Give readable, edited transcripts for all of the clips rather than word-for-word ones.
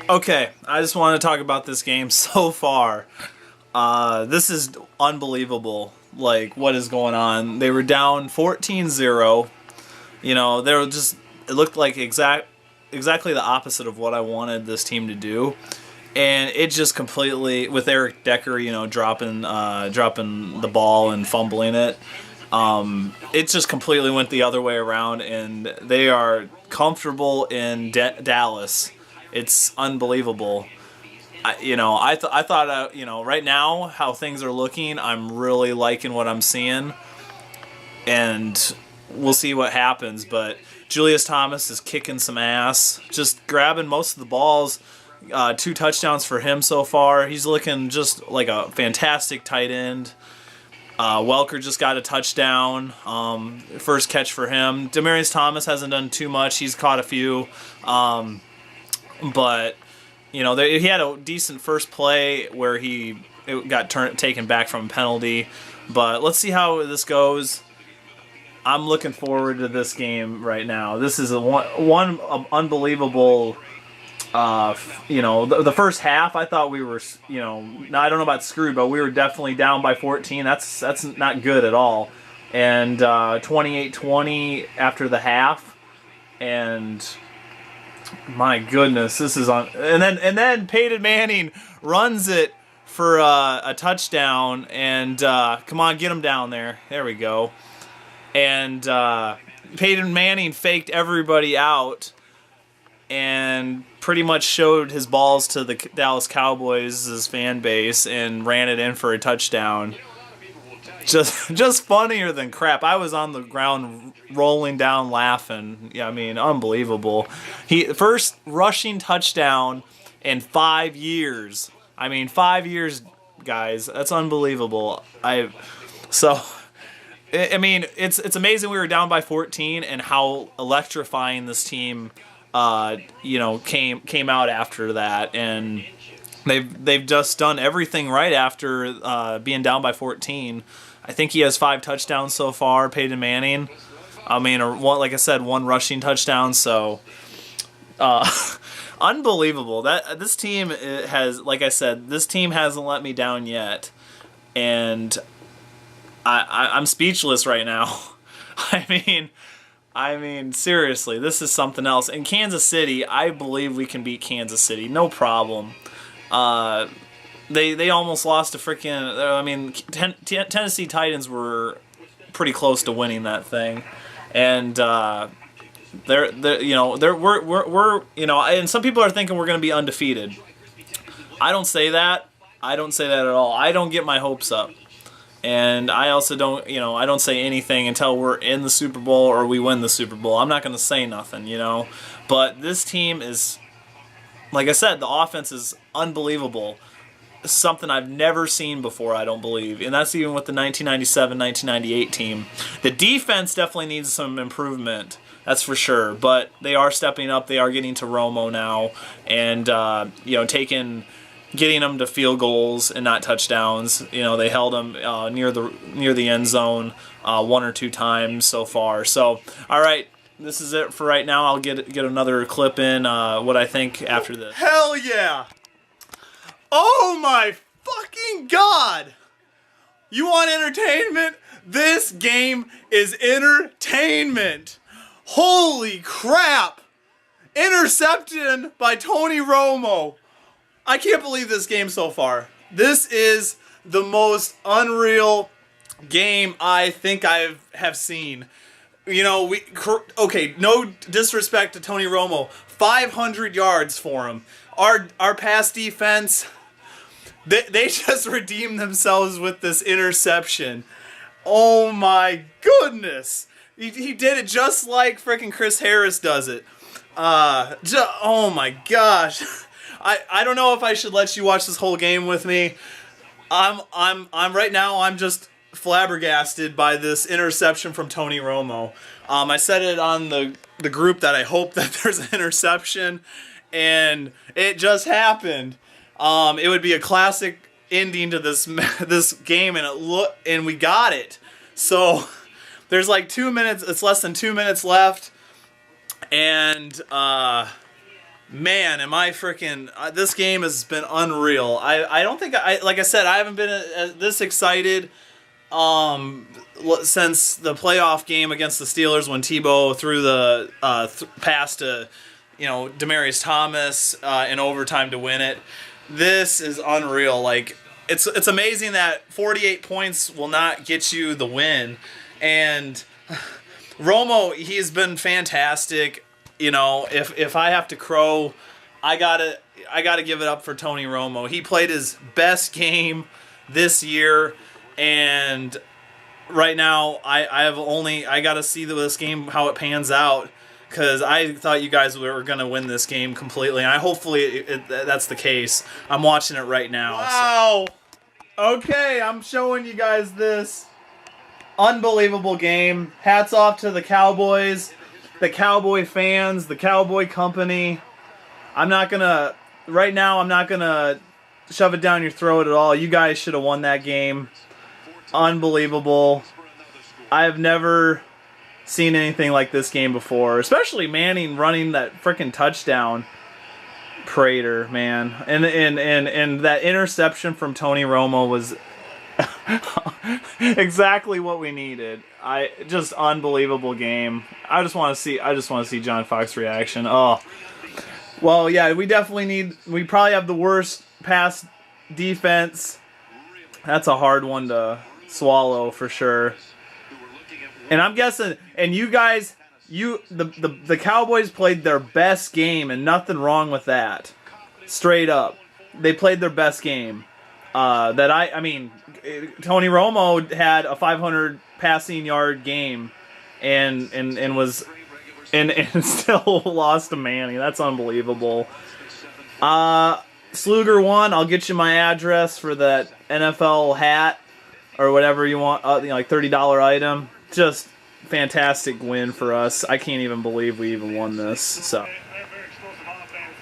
Okay, I just want to talk about this game so far. This is unbelievable, like, what is going on. They were down 14-0. You know, they were just, it looked like exactly the opposite of what I wanted this team to do. And it just completely, with Eric Decker, dropping the ball and fumbling it, it just completely went the other way around, and they are comfortable in Dallas. It's unbelievable. I thought, right now, how things are looking, I'm really liking what I'm seeing, and we'll see what happens. But Julius Thomas is kicking some ass, just grabbing most of the balls. 2 touchdowns for him so far. He's looking just like a fantastic tight end. Welker just got a touchdown. First catch for him. Demaryius Thomas hasn't done too much. He's caught a few. But he had a decent first play where it got taken back from a penalty. But let's see how this goes. I'm looking forward to this game right now. This is one unbelievable. The first half, I thought we were, now I don't know about screwed, but we were definitely down by 14. That's not good at all. And 28-20 after the half, and my goodness, this is on. And then Peyton Manning runs it for a touchdown, and come on, get him down there. There we go. And Peyton Manning faked everybody out and pretty much showed his balls to the Dallas Cowboys' fan base and ran it in for a touchdown. Just funnier than crap. I was on the ground rolling down laughing. Yeah, I mean, unbelievable. First rushing touchdown in 5 years. I mean, 5 years, guys. That's unbelievable. It's amazing we were down by 14 and how electrifying this team came out after that, and they've just done everything right after being down by 14. I think he has 5 touchdowns so far, Peyton Manning. Like I said, 1 rushing touchdown. So, unbelievable. That this team has, like I said, this team hasn't let me down yet, and I'm speechless right now. I mean, seriously, this is something else. In Kansas City, I believe we can beat Kansas City, no problem. They almost lost to Tennessee Titans were pretty close to winning that thing, and and some people are thinking we're going to be undefeated. I don't say that. I don't say that at all. I don't get my hopes up. And I also don't, I don't say anything until we're in the Super Bowl or we win the Super Bowl. I'm not going to say nothing, But this team is, like I said, the offense is unbelievable. Something I've never seen before, I don't believe. And that's even with the 1997-1998 team. The defense definitely needs some improvement. That's for sure. But they are stepping up. They are getting to Romo now. And, getting them to field goals and not touchdowns. They held them near the end zone 1 or 2 times so far. So, all right, this is it for right now. I'll get another clip in what I think after this. Hell yeah! Oh my fucking God! You want entertainment? This game is entertainment. Holy crap! Interception by Tony Romo. I can't believe this game so far. This is the most unreal game I think I have seen. Okay, no disrespect to Tony Romo. 500 yards for him. Our pass defense, they just redeemed themselves with this interception. Oh my goodness. He did it just like freaking Chris Harris does it. Oh my gosh. I don't know if I should let you watch this whole game with me. I'm right now, I'm just flabbergasted by this interception from Tony Romo. I said it on the group that I hope that there's an interception, and it just happened. It would be a classic ending to this game, and we got it. So there's like 2 minutes. It's less than 2 minutes left, and Man, am I freaking... this game has been unreal. I don't think... like I said, I haven't been this excited since the playoff game against the Steelers when Tebow threw the pass to, Demaryius Thomas in overtime to win it. This is unreal. Like, it's amazing that 48 points will not get you the win. And Romo, he's been fantastic. If I have to crow, I gotta give it up for Tony Romo. He played his best game this year, and right now I gotta see this game how it pans out, because I thought you guys were gonna win this game completely, and hopefully that's the case. I'm watching it right now. Wow. So. Okay, I'm showing you guys this unbelievable game. Hats off to the Cowboys. The Cowboy fans, the Cowboy company. Right now, I'm not gonna shove it down your throat at all. You guys should have won that game. Unbelievable. I have never seen anything like this game before, especially Manning running that freaking touchdown. Prater, man. And that interception from Tony Romo was exactly what we needed. Just unbelievable game. I just want to see John Fox's reaction. Oh, well, yeah. We probably have the worst pass defense. That's a hard one to swallow for sure. And I'm guessing, and you guys, the Cowboys played their best game, and nothing wrong with that. Straight up, they played their best game. I mean, Tony Romo had a 500 passing yard game, and still lost to Manning. That's unbelievable. Sluger won. I'll get you my address for that NFL hat or whatever you want. Like $30 item. Just fantastic win for us. I can't even believe we even won this. So. Very explosive offense.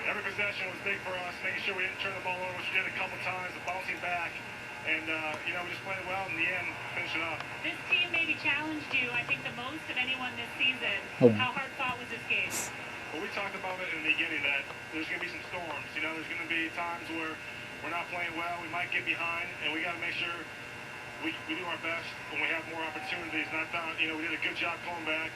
Every possession was big for us, making sure we didn't turn the ball over, which we did a couple times, bouncing back. And, we just played well in the end, finish it up. This team maybe challenged you, I think, the most of anyone this season. How hard fought was this game? Well, we talked about it in the beginning that there's going to be some storms. There's going to be times where we're not playing well, we might get behind, and we got to make sure we do our best when we have more opportunities. Not that, we did a good job pulling back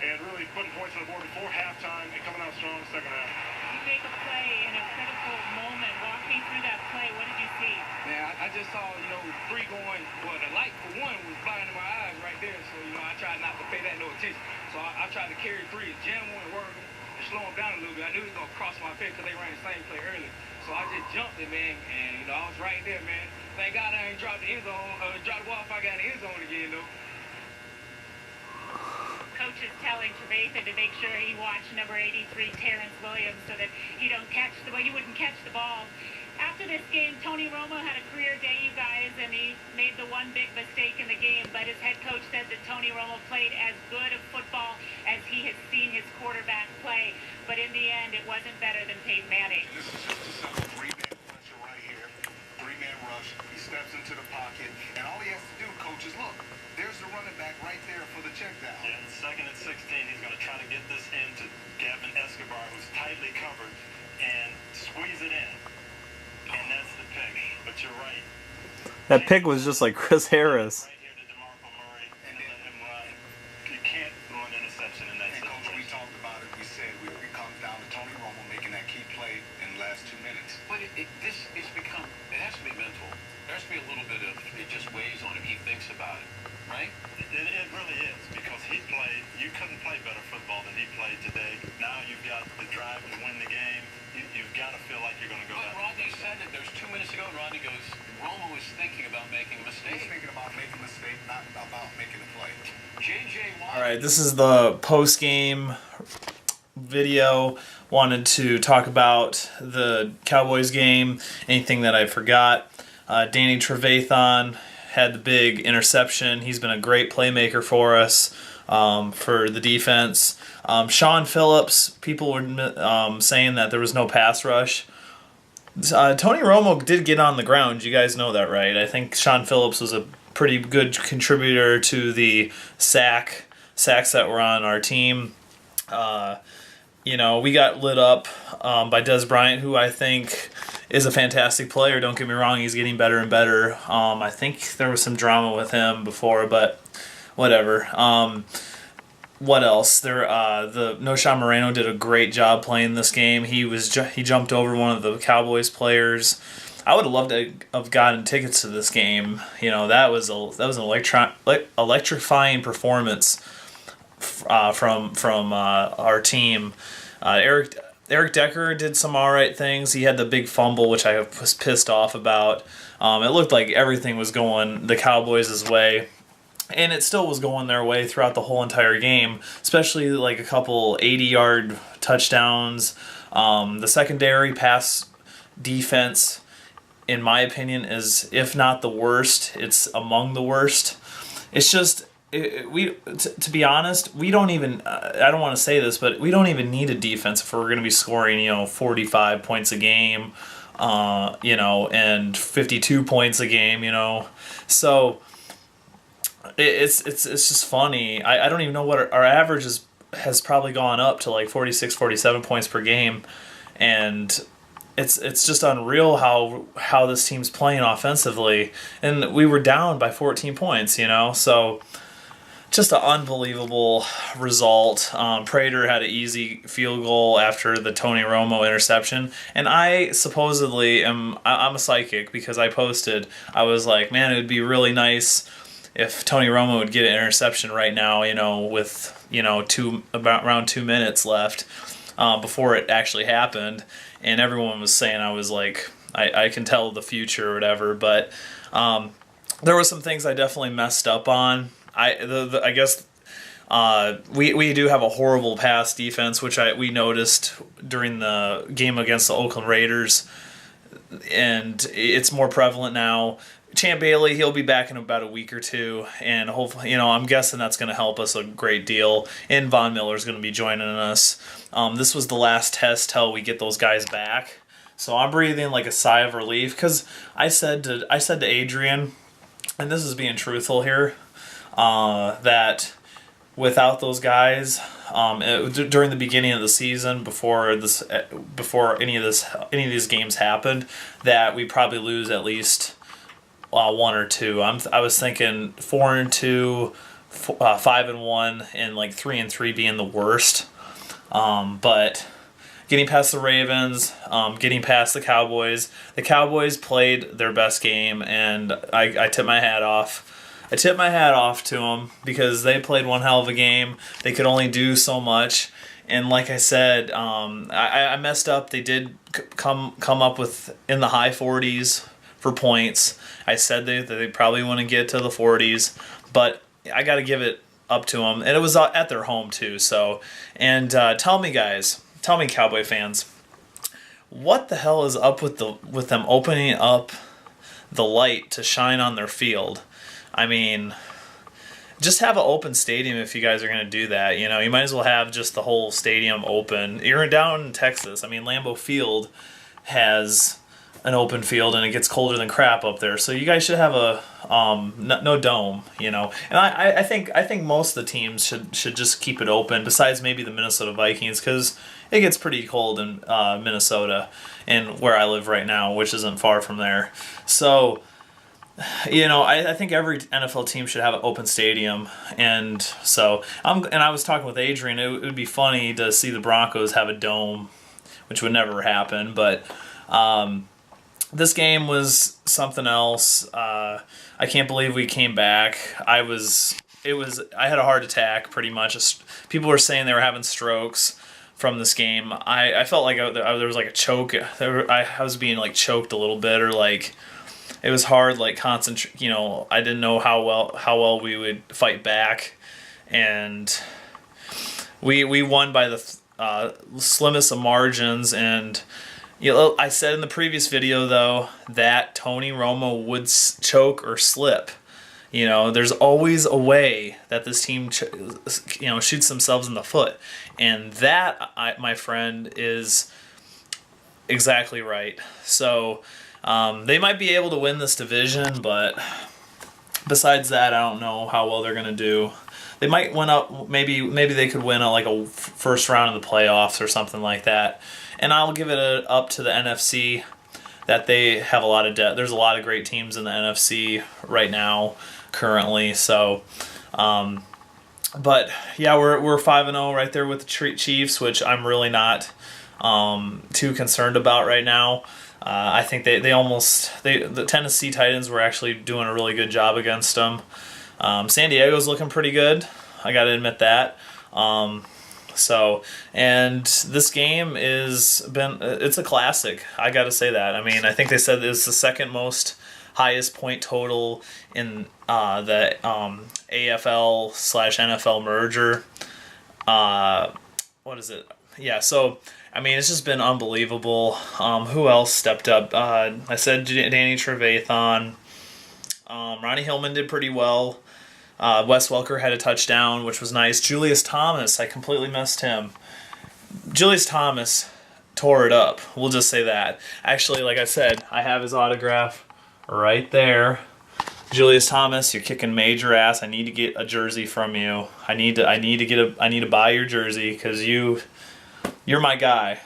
and really putting points on the board before halftime and coming out strong in the second half. You make a play in a critical moment. Walk me through that play. What did you see? Man, I just saw, three going, the light for one was blinding my eyes right there. So, I tried not to pay that no attention. So I tried to carry three, jam one and work them, and slow them down a little bit. I knew he was going to cross my face because they ran the same play earlier. So I just jumped it, man, and, I was right there, man. Thank God I ain't dropped the end zone, dropped the ball if I got in the end zone again, though. Coach is telling Trevathan to make sure he watched number 83, Terrence Williams, so that you wouldn't catch the ball. After this game, Tony Romo had a career day, you guys, and he made the one big mistake in the game, but his head coach said that Tony Romo played as good of football as he had seen his quarterback play, but in the end, it wasn't better than Peyton Manning. This is just a simple three-man pressure right here, three-man rush. He steps into the pocket, and all he has to do, coach, is look. There's the running back right there for the check down. Yeah, second and 16, he's going to try to get this into Gavin Escobar, who's tightly covered, and squeeze it in. And that's the pick. But you're right. That pick was just like Chris Harris. Right here to DeMarco Murray and let him run. You can't throw an interception in that situation. Coach, we talked about it. We said it comes down to Tony Romo making that key play in the last 2 minutes. But it has to be mental. There has to be a little bit of, it just weighs on him. He thinks about it, right? It really is, because you couldn't play better football than he played today. Now you've got the drive to win the game. You've got to feel like you're going to go But down. Rodney said it. There's 2 minutes ago, and Rodney goes, Romo is thinking about making a mistake. He's thinking about making a mistake, not about making a play. J.J. Watt. All right, this is the post-game video. Wanted to talk about the Cowboys game, anything that I forgot. Danny Trevathan had the big interception. He's been a great playmaker for us, for the defense. Sean Phillips, people were saying that there was no pass rush. Tony Romo did get on the ground. You guys know that, right? I think Sean Phillips was a pretty good contributor to the sacks that were on our team. we got lit up by Des Bryant, who I think is a fantastic player. Don't get me wrong, he's getting better and better. I think there was some drama with him before, but whatever. What else? The Noshawn Moreno did a great job playing this game. He jumped over one of the Cowboys players. I would have loved to have gotten tickets to this game. That was an electrifying performance from our team. Eric Decker did some alright things. He had the big fumble, which I was pissed off about. It looked like everything was going the Cowboys' way. And it still was going their way throughout the whole entire game, especially like a couple 80-yard touchdowns. The secondary pass defense, in my opinion, is, if not the worst, it's among the worst. It's just, to be honest, we don't even, I don't want to say this, but we don't even need a defense if we're going to be scoring, 45 points a game, and 52 points a game, So it's just funny. I don't even know what our average has probably gone up to like 46, 47 points per game, and it's just unreal how this team's playing offensively, and we were down by 14 points, so just an unbelievable result. Prater had an easy field goal after the Tony Romo interception, and I supposedly I'm a psychic because I was like, man, it would be really nice if Tony Romo would get an interception right now, with around 2 minutes left before it actually happened. And everyone was saying I was like, I can tell the future or whatever, but there were some things I definitely messed up on. I guess we do have a horrible pass defense, which we noticed during the game against the Oakland Raiders, and it's more prevalent now. Champ Bailey, he'll be back in about a week or two, and hopefully, I'm guessing that's going to help us a great deal. And Von Miller's going to be joining us. This was the last test till we get those guys back, so I'm breathing like a sigh of relief, because I said to Adrian, and this is being truthful here, that without those guys, during the beginning of the season, before any of these games happened, that we probably lose at least 1 or 2. I was thinking 4-2, 5-1, and like 3-3 being the worst. But getting past the Ravens, getting past the Cowboys. The Cowboys played their best game, and I tip my hat off. I tip my hat off to them because they played one hell of a game. They could only do so much. And like I said, I messed up. They did come up with in the high 40s for points. I said that they probably want to get to the 40s, but I got to give it up to them. And it was at their home too. So, and tell me, Cowboy fans, what the hell is up with them opening up the light to shine on their field? I mean, just have an open stadium if you guys are going to do that. You might as well have just the whole stadium open. You're down in Texas. I mean, Lambeau Field has an open field, and it gets colder than crap up there. So you guys should have a no dome, And I think most of the teams should just keep it open. Besides maybe the Minnesota Vikings, because it gets pretty cold in Minnesota and where I live right now, which isn't far from there. So I think every NFL team should have an open stadium, and so I was talking with Adrian. It would be funny to see the Broncos have a dome, which would never happen, but. This game was something else. I can't believe we came back. I had a heart attack pretty much. People were saying they were having strokes from this game. I felt like there was like a choke. I was being like choked a little bit, or like it was hard, like concentrate. I didn't know how well we would fight back, and we won by the slimmest of margins. And I said in the previous video, though, that Tony Romo would choke or slip. There's always a way that this team, shoots themselves in the foot. And that, my friend, is exactly right. So they might be able to win this division, but besides that, I don't know how well they're going to do. They might win up. Maybe they could win like a first round of the playoffs or something like that. And I'll give it up to the NFC that they have a lot of depth. There's a lot of great teams in the NFC right now, currently. So, but yeah, we're 5-0 right there with the Chiefs, which I'm really not too concerned about right now. I think the Tennessee Titans were actually doing a really good job against them. San Diego's looking pretty good. I got to admit that. And this game it's a classic. I got to say that. I mean, I think they said it's the second most highest point total in the AFL/NFL merger. What is it? Yeah, so, I mean, it's just been unbelievable. Who else stepped up? I said Danny Trevathan. Ronnie Hillman did pretty well. Wes Welker had a touchdown, which was nice. Julius Thomas, I completely missed him. Julius Thomas tore it up. We'll just say that. Actually, like I said, I have his autograph right there. Julius Thomas, you're kicking major ass. I need to get a jersey from you. I need to buy your jersey because you're my guy.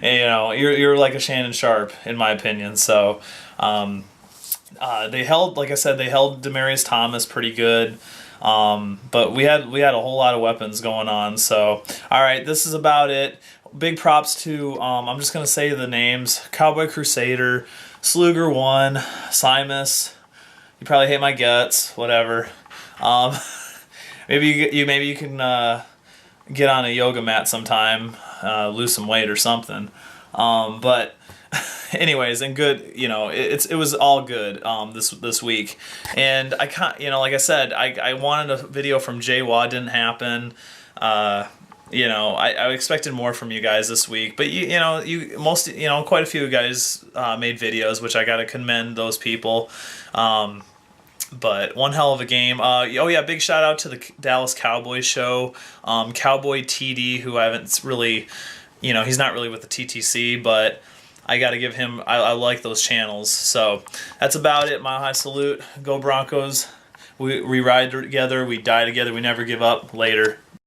And, you're like a Shannon Sharp in my opinion. So, they held Demaryius Thomas pretty good. But we had a whole lot of weapons going on. So, all right, this is about it. Big props to, I'm just going to say the names. Cowboy Crusader, Sluger 1, Simus. You probably hate my guts, whatever. Maybe you can get on a yoga mat sometime, lose some weight or something. But anyways, and good, it was all good this week. And I can't, like I said, I wanted a video from J-Watt, didn't happen. I expected more from you guys this week, but quite a few guys made videos, which I got to commend those people. But one hell of a game. Big shout out to the Dallas Cowboys show. Cowboy TD, who I haven't really, he's not really with the TTC, but I got to give him, I like those channels. So that's about it. Mile High Salute. Go Broncos. We ride together. We die together. We never give up. Later.